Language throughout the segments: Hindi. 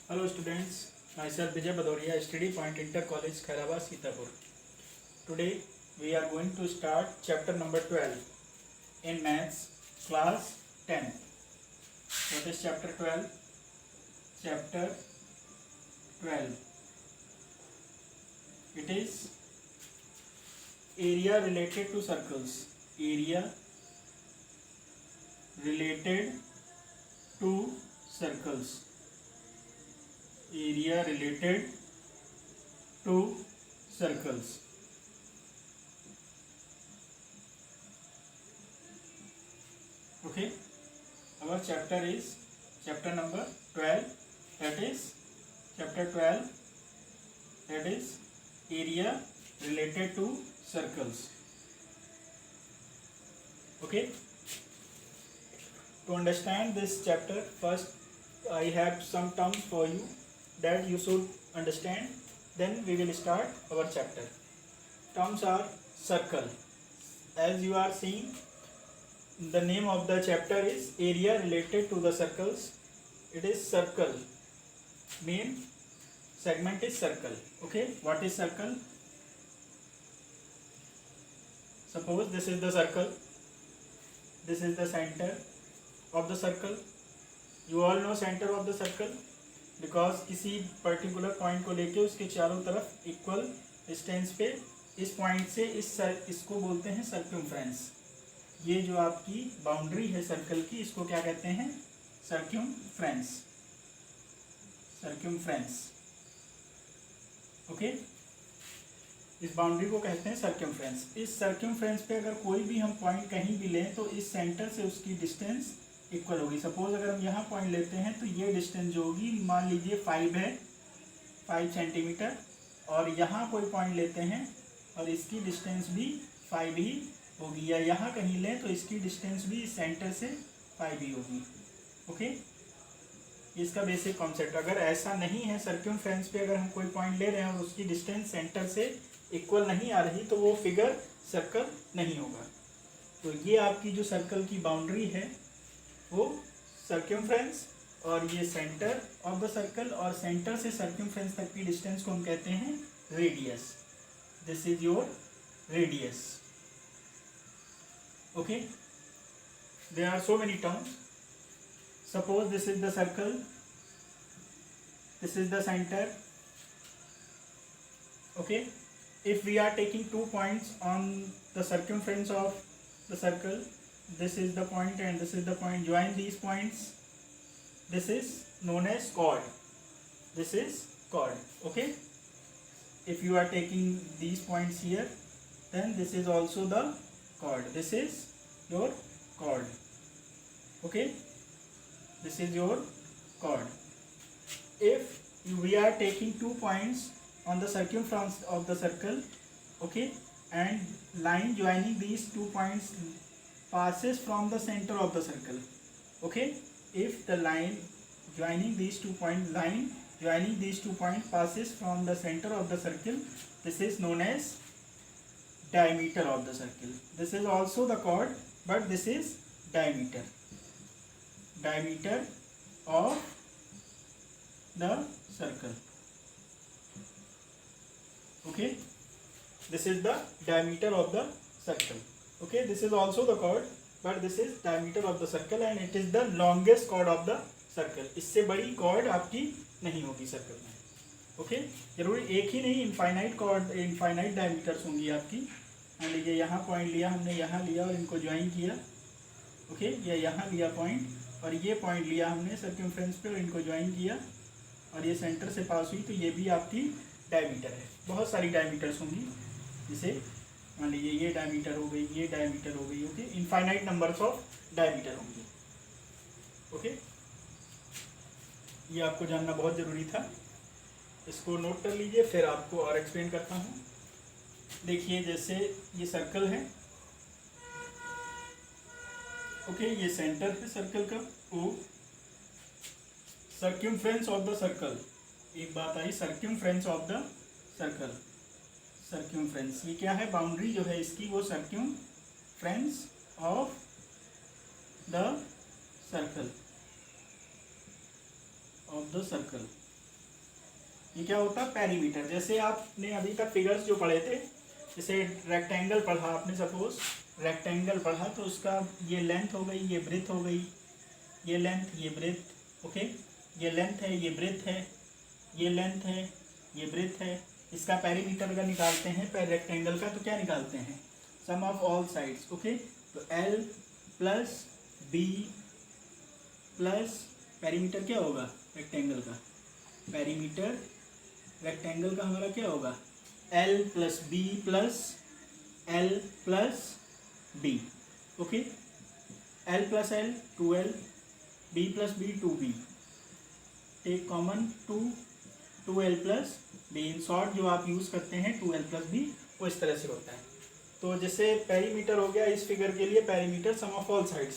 Hello students, myself Vijay Badoria, Study Point Inter College, Khairabad, Sitapur. Today we are going to start chapter number 12 in Maths, class 10. What is chapter 12? Chapter 12. It is area related to circles. Area related to circles. Area related to circles. Okay, our chapter is chapter number 12, that is chapter 12, that is area related to circles. Okay, to understand this chapter, first I have some terms for you that you should understand, then we will start our chapter. Terms are circle. As you are seeing, the name of the chapter is area related to the circles. It is circle. Main segment is circle. Okay, what is circle? Suppose this is the circle. This is the center of the circle. You all know center of the circle because किसी पर्टिकुलर पॉइंट को लेके उसके चारों तरफ इक्वल डिस्टेंस पे इस पॉइंट से इसको बोलते हैं सर्कमफ्रेंस. ये जो आपकी बाउंड्री है सर्कल की, इसको क्या कहते हैं? सर्कमफ्रेंस. सर्कमफ्रेंस. ओके, इस बाउंड्री को कहते हैं सर्कमफ्रेंस. इस सर्कमफ्रेंस पे अगर कोई भी हम पॉइंट कहीं भी लें तो इस सेंटर से उसकी डिस्टेंस इक्वल होगी. सपोज अगर हम यहाँ पॉइंट लेते हैं तो ये डिस्टेंस जो होगी, मान लीजिए 5 है, 5 सेंटीमीटर, और यहाँ कोई पॉइंट लेते हैं और इसकी डिस्टेंस भी 5 ही होगी, या यहाँ कहीं लें तो इसकी डिस्टेंस भी इस सेंटर से 5 ही होगी. ओके, इसका बेसिक कॉन्सेप्ट. अगर ऐसा नहीं है, सर्कमफ्रेंस पे अगर हम कोई पॉइंट ले रहे हैं और उसकी डिस्टेंस सेंटर से इक्वल नहीं आ रही तो वो फिगर सर्कल नहीं होगा. तो ये आपकी जो सर्कल की बाउंड्री है वो सर्कमफ्रेंस, और ये सेंटर ऑफ द सर्कल, और सेंटर से सर्कमफ्रेंस तक की डिस्टेंस को हम कहते हैं radius. This is your radius. Okay, there are so many terms. Suppose this is the circle, this is the centre. Okay, if we are taking 2 points on the circumference of the circle, this is the point and this is the point, join these points, this is known as chord. This is chord. Okay, if you are taking these points here, then this is also the chord. This is your chord. Okay, this is your chord. If we are taking 2 points on the circumference of the circle, okay, and line joining these 2 points passes from the center of the circle. Okay, if the line joining these 2 points passes from the center of the circle, this is known as diameter of the circle. This is also the chord, but this is diameter. Diameter of the circle. Okay, this is the diameter of the circle. Okay, this is also the chord, but this is diameter of the circle and it is the longest chord of the circle. इससे बड़ी chord आपकी नहीं होगी सर्कल में. ओके, जरूरी एक ही नहीं, इनफाइनाइट chord, इनफाइनाइट डायमीटर्स होंगी आपकी. मान लीजिए यहाँ पॉइंट लिया हमने, यहाँ लिया और इनको ज्वाइन किया. ओके, या यहाँ लिया पॉइंट और ये पॉइंट लिया हमने सर्कमफ्रेंस पे और इनको ज्वाइन किया और ये सेंटर से पास हुई, तो ये भी आपकी डायमीटर है. बहुत सारी डायमीटर्स होंगी, जिसे मान लीजिए ये डायमीटर हो गई, ये डायमीटर हो गई. Okay, infinite numbers of diameter होंगे. ओके, ये आपको जानना बहुत ज़रूरी था, इसको नोट कर लीजिए, फिर आपको और एक्सप्लेन करता हूँ. देखिए, जैसे ये सर्कल है. ओके, ये सेंटर है सर्कल का. O, circumference of the circle, एक बात आई, circumference of the circle. Circumference ये क्या है? बाउंड्री जो है इसकी, वो सर्कमफ्रेंस ऑफ द सर्कल. ये क्या होता है, पेरीमीटर। जैसे आपने अभी तक फिगर्स जो पढ़े थे, जैसे रेक्टेंगल पढ़ा आपने, सपोज रेक्टेंगल पढ़ा तो उसका ये लेंथ हो गई, ये ब्रेथ हो गई, ये लेंथ ये ब्रेथ, ओके, ये लेंथ है ये ब्रेथ है, ये लेंथ है ये ब्रेथ है। इसका पेरीमीटर अगर निकालते हैं पर रेक्टेंगल का, तो क्या निकालते हैं, सम ऑफ ऑल साइड्स, ओके। तो L plus B plus perimeter क्या होगा रेक्टेंगल का, पेरीमीटर रेक्टेंगल का हमारा क्या होगा, L plus B plus L plus B, okay. L plus L 2L, B plus B 2B, take common 2L plus B। In short जो आप यूज़ करते हैं 2L प्लस B, वो इस तरह से होता है। तो जैसे पेरीमीटर हो गया, इस फिगर के लिए perimeter sum of all sides.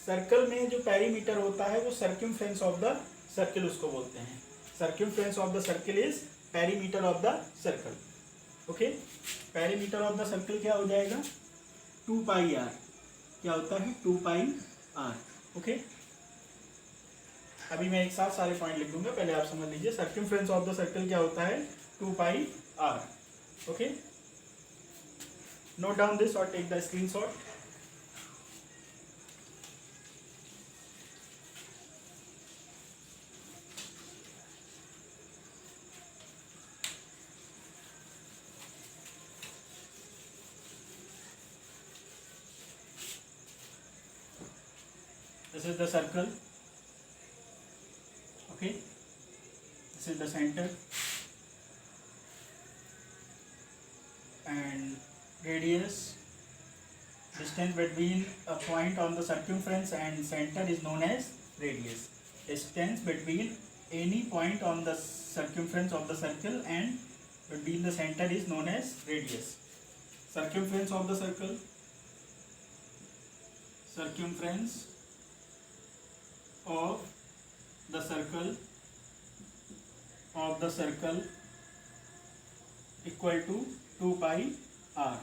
Circle में जो पेरीमीटर होता है वो सर्कमफ्रेंस ऑफ द सर्किल उसको बोलते हैं। Circumference of the circle is perimeter of the circle, okay. Perimeter of the circle क्या हो जाएगा, 2 पाई r, क्या होता है 2 पाई r, ओके। अभी मैं एक साथ सारे पॉइंट लिख दूंगा, पहले आप समझ लीजिए। सर्कमफ्रेंस ऑफ द सर्किल क्या होता है, 2 pi r, okay. Note down this और take the screenshot. This is the circle, okay, this is the center, and radius, distance between a point on the circumference and center is known as radius. Distance between any point on the circumference of the circle and between the center is known as radius. Circumference of the circle, circumference of the circle equal to 2 pi r।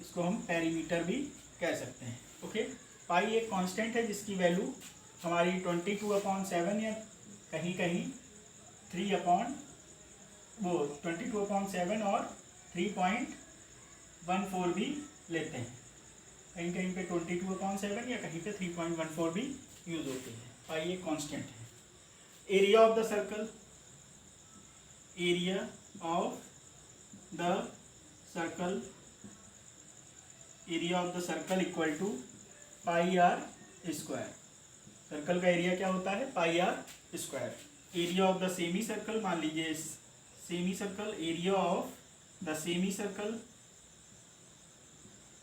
इसको हम पेरीमीटर भी कह सकते हैं, ओके। पाई एक कांस्टेंट है जिसकी वैल्यू हमारी 22/7 या कहीं कहीं 22/7 और 3.14 भी लेते हैं। कहीं कहीं पे 22/7 या कहीं पे 3.14 भी यूज होती है। पाई एक कांस्टेंट है। Area of the circle, area of the circle, area of the circle equal to pi are square. Circle का एरिया क्या होता है, pi are square. Area of the semicircle, मान लीजिए semicircle, area of the semicircle,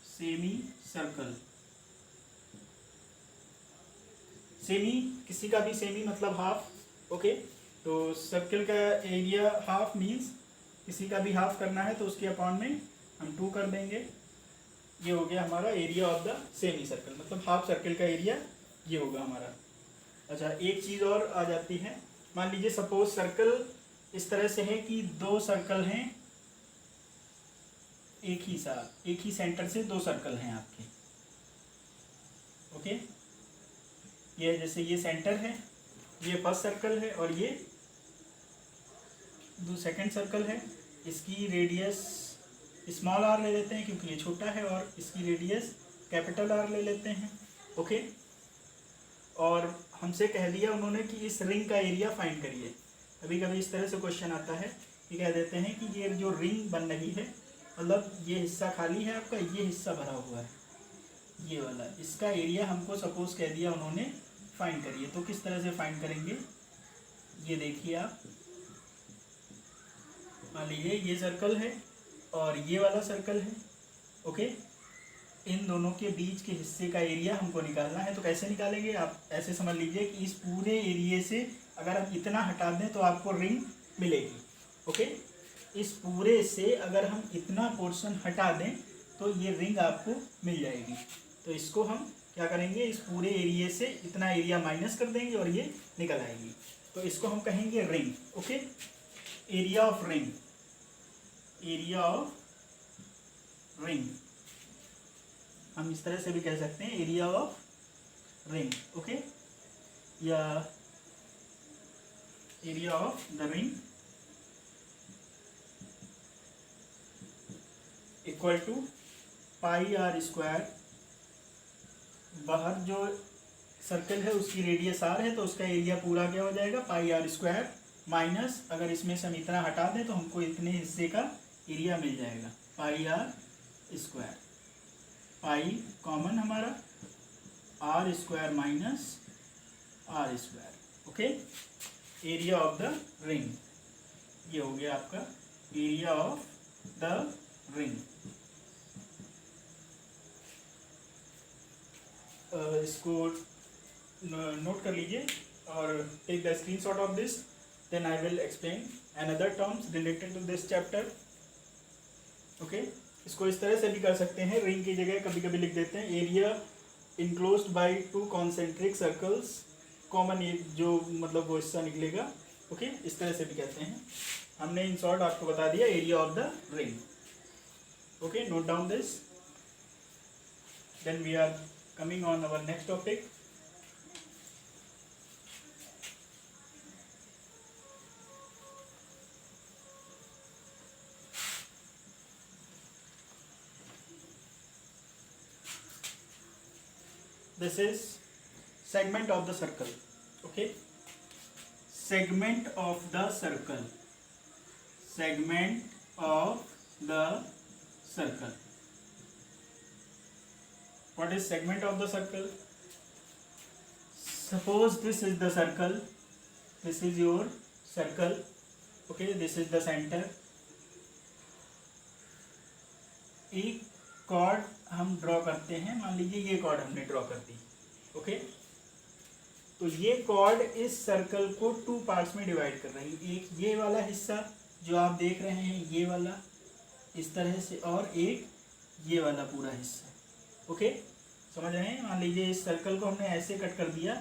semicircle, semi किसी का भी सेमी मतलब हाफ, ओके। तो सर्कल का एरिया हाफ मीन्स किसी का भी हाफ करना है तो उसके अपॉन में हम 2 कर देंगे। ये हो गया हमारा area of the semi circle, मतलब हाफ सर्कल का एरिया ये होगा हमारा। अच्छा, एक चीज़ और आ जाती है। मान लीजिए सपोज सर्कल इस तरह से है कि 2 सर्कल हैं एक ही सेंटर से 2 सर्कल हैं आपके, ओके। ये जैसे ये सेंटर है, ये फर्स्ट सर्कल है और ये सेकंड सर्कल है। इसकी रेडियस स्मॉल r ले लेते हैं क्योंकि ये छोटा है, और इसकी रेडियस कैपिटल R ले लेते हैं, ओके। और हमसे कह दिया उन्होंने कि इस रिंग का एरिया फाइंड करिए। कभी कभी इस तरह से क्वेश्चन आता है कि कह देते हैं कि ये जो रिंग बन रही है, मतलब ये हिस्सा खाली है आपका, ये हिस्सा भरा हुआ है, ये वाला, इसका एरिया हमको सपोज कह दिया उन्होंने फाइंड करिए। तो किस तरह से फाइंड करेंगे, ये देखिए आप, मान लीजिए ये सर्कल है और ये वाला सर्कल है, ओके। इन दोनों के बीच के हिस्से का एरिया हमको निकालना है। तो कैसे निकालेंगे, आप ऐसे समझ लीजिए कि इस पूरे एरिया से अगर हम इतना हटा दें तो आपको रिंग मिलेगी, ओके। इस पूरे से अगर हम इतना पोर्शन हटा दें तो ये रिंग आपको मिल जाएगी। तो इसको हम क्या करेंगे, इस पूरे एरिया से इतना एरिया माइनस कर देंगे और ये निकल आएगी। तो इसको हम कहेंगे ring, okay. Area of ring, area of ring हम इस तरह से भी कह सकते हैं, एरिया ऑफ रिंग, ओके, या area of the ring equal to pi are square, बाहर जो सर्कल है उसकी रेडियस आर है तो उसका एरिया पूरा क्या हो जाएगा, पाई आर स्क्वायर माइनस, अगर इसमें से हम इतना हटा दें तो हमको इतने हिस्से का एरिया मिल जाएगा, पाई आर स्क्वायर, पाई कॉमन हमारा, r square minus r square, okay. Area of the ring, ये हो गया आपका एरिया ऑफ द रिंग। इसको नोट कर लीजिए और take the screenshot of this, then I will explain another terms related to this chapter, okay. इसको इस तरह से भी कर सकते हैं, रिंग की जगह कभी कभी लिख देते हैं area enclosed by two concentric circles, common जो मतलब वो हिस्सा निकलेगा, ओके। इस तरह से भी कहते हैं, हमने इन शॉर्ट आपको बता दिया area of the ring, okay. Note down this, then we are coming on our next topic. This is segment of the circle, okay. Segment of the circle, segment of the circle. What is segment of the circle? Suppose this is the circle, this is your circle, okay, this is the center. एक कॉर्ड हम ड्रॉ करते हैं, मान लीजिए ये कॉर्ड हमने ड्रॉ कर दी, ओके। तो ये कॉर्ड इस सर्कल को टू पार्ट्स में डिवाइड कर रही है, एक ये वाला हिस्सा जो आप देख रहे हैं ये वाला इस तरह से, और एक ये वाला पूरा हिस्सा, ओके। समझ रहे हैं, मान लीजिए इस सर्कल को हमने ऐसे कट कर दिया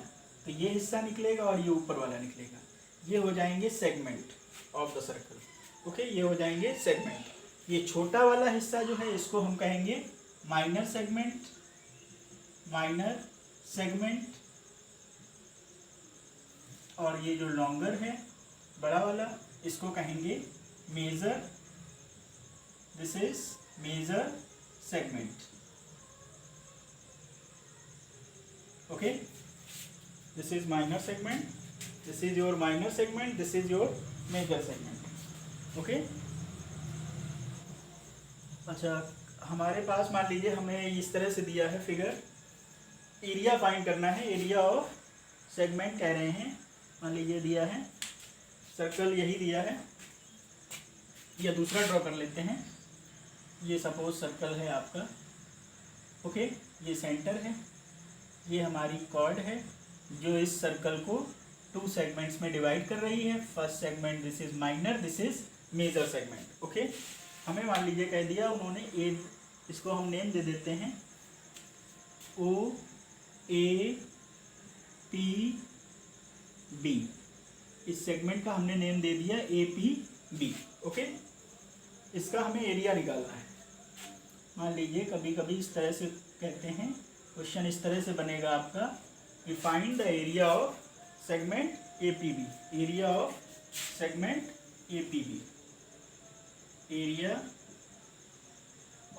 तो ये हिस्सा निकलेगा और ये ऊपर वाला निकलेगा, ये हो जाएंगे segment of the circle, okay. ये हो जाएंगे सेगमेंट। ये छोटा वाला हिस्सा जो है इसको हम कहेंगे माइनर सेगमेंट, माइनर सेगमेंट, और ये जो लॉन्गर है बड़ा वाला इसको कहेंगे major, this is major segment, okay. This is minor segment, this is your minor segment, this is your major segment, okay. अच्छा, हमारे पास मान लीजिए हमें इस तरह से दिया है फिगर, एरिया फाइंड करना है, एरिया ऑफ सेगमेंट कह रहे हैं, मान लीजिए दिया है सर्कल, यही दिया है, या दूसरा ड्रॉ कर लेते हैं, ये सपोज सर्कल है आपका, ओके। ये सेंटर है, ये हमारी कॉर्ड है जो इस सर्कल को टू सेगमेंट्स में डिवाइड कर रही है, first segment this is minor, this is major segment, okay. हमें मान लीजिए कह दिया उन्होंने ए, इसको हम नेम दे देते हैं ओ ए पी बी, इस सेगमेंट का हमने नेम दे दिया ए पी बी, ओके। इसका हमें एरिया निकालना है, मान लीजिए कभी कभी इस तरह से कहते हैं, क्वेश्चन इस तरह से बनेगा आपका कि find the area of segment A P B, area of segment A P B, area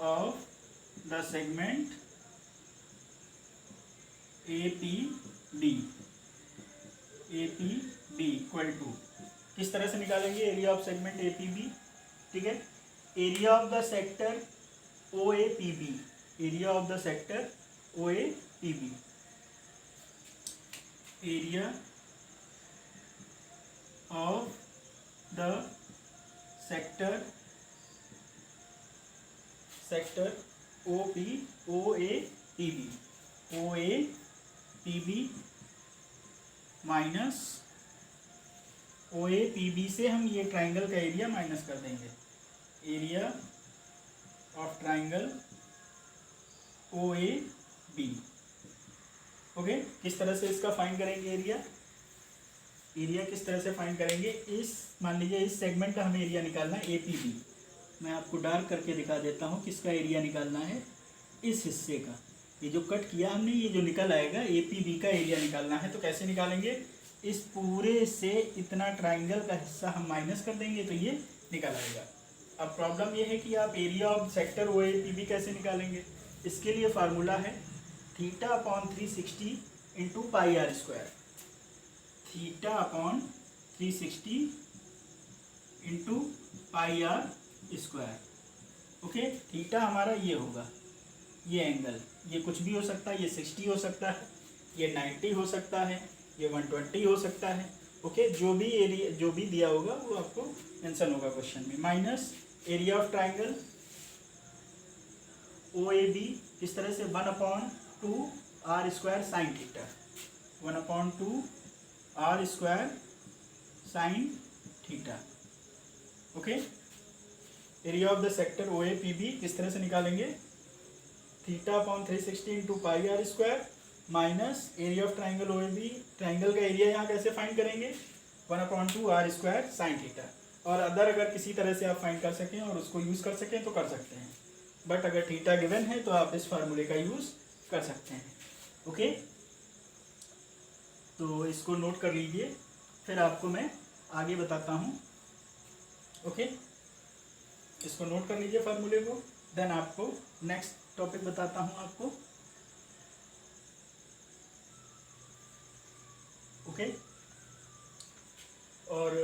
of the segment A P B, A P B equal to, किस तरह से निकालेंगे area of segment A P B, ठीक है। Area of the sector O A P B, area of the sector O A P B, area of the sector O A P B, O A P B minus O A P B से हम ये ट्राइंगल का एरिया माइनस कर देंगे, area of triangle O A B, okay. किस तरह से इसका फाइंड करेंगे एरिया, एरिया किस तरह से फाइंड करेंगे, इस मान लीजिए इस सेगमेंट का हमें एरिया निकालना है ए पी बी, मैं आपको डार्क करके दिखा देता हूँ किसका एरिया निकालना है, इस हिस्से का, ये जो कट किया हमने ये जो निकल आएगा ए पी बी का एरिया निकालना है। तो कैसे निकालेंगे, इस पूरे से इतना ट्राइंगल का हिस्सा हम माइनस कर देंगे तो ये निकल आएगा, अब प्रॉब्लम ये है कि आप area of sector O A P B कैसे निकालेंगे। इसके लिए फार्मूला है theta upon 360 into pi are square. Theta upon 360 into pi are square. Okay, theta हमारा ये होगा, ये एंगल, ये कुछ भी हो सकता है, ये 60 हो सकता है, ये 90 हो सकता है, ये 120 हो सकता है। ओके, जो भी एरिया जो भी दिया होगा वो आपको मेंशन होगा क्वेश्चन में। Minus area of triangle O A B किस तरह से 1/2 r square sine theta, 1/2 r square sine theta. Okay, area of the sector O A P B किस तरह से निकालेंगे, theta upon 360 into pi are square minus area of triangle O A B. Triangle का एरिया यहाँ कैसे फाइंड करेंगे, 1/2 आर स्क्वायर साइन थीटा। और अदर अगर किसी तरह से आप फाइंड कर सकें और उसको यूज़ कर सकें तो कर सकते हैं, बट अगर थीटा गिवन है तो आप इस फार्मूले का यूज़ कर सकते हैं। ओके, तो इसको नोट कर लीजिए, फिर आपको मैं आगे बताता हूँ। ओके, इसको नोट कर लीजिए फार्मूले को, देन आपको नेक्स्ट टॉपिक बताता हूँ आपको। ओके, और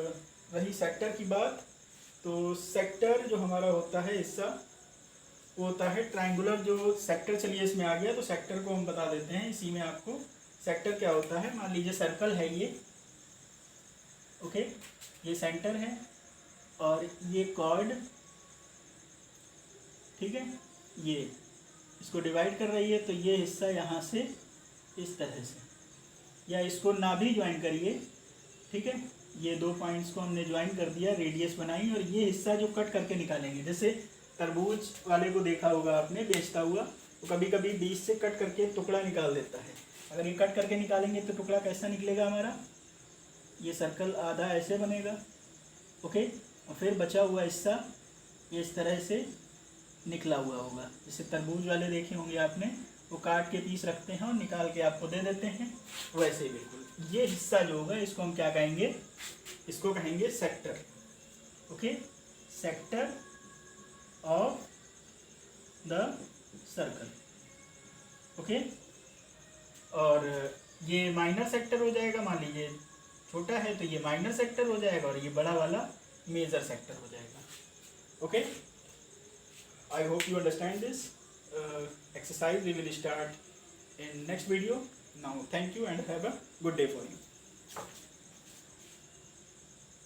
रही सेक्टर की बात, तो सेक्टर जो हमारा होता है हिस्सा वो होता है ट्रायंगुलर जो सेक्टर। चलिए इसमें आ गया तो सेक्टर को हम बता देते हैं इसी में आपको। सेक्टर क्या होता है, मान लीजिए सर्कल है ये। ओके, ये सेंटर है और ये कॉर्ड, ठीक है, ये इसको डिवाइड कर रही है, तो ये हिस्सा यहाँ से इस तरह से, या इसको ना भी ज्वाइन करिए, ठीक है, ये दो पॉइंट्स को हमने ज्वाइन कर दिया, रेडियस बनाई, और ये हिस्सा जो कट करके निकालेंगे, जैसे तरबूज वाले को देखा होगा आपने बेचता हुआ, तो कभी कभी बीच से कट करके टुकड़ा निकाल देता है। अगर ये कट करके निकालेंगे तो टुकड़ा कैसा निकलेगा हमारा, ये सर्कल आधा ऐसे बनेगा। ओके, और फिर बचा हुआ हिस्सा ये इस तरह से निकला हुआ होगा, जैसे तरबूज वाले देखे होंगे आपने, वो काट के पीस रखते हैं और निकाल के आपको दे देते हैं, वैसे ही बिल्कुल ये हिस्सा जो होगा इसको हम क्या कहेंगे, इसको कहेंगे sector. Okay, sector of the circle. Okay, और ये माइनर सेक्टर हो जाएगा, मान लीजिए छोटा है तो ये माइनर सेक्टर हो जाएगा और ये बड़ा वाला मेजर सेक्टर हो जाएगा। Okay, I hope you understand this exercise. We will start in next video. Now thank you and have a good day for you.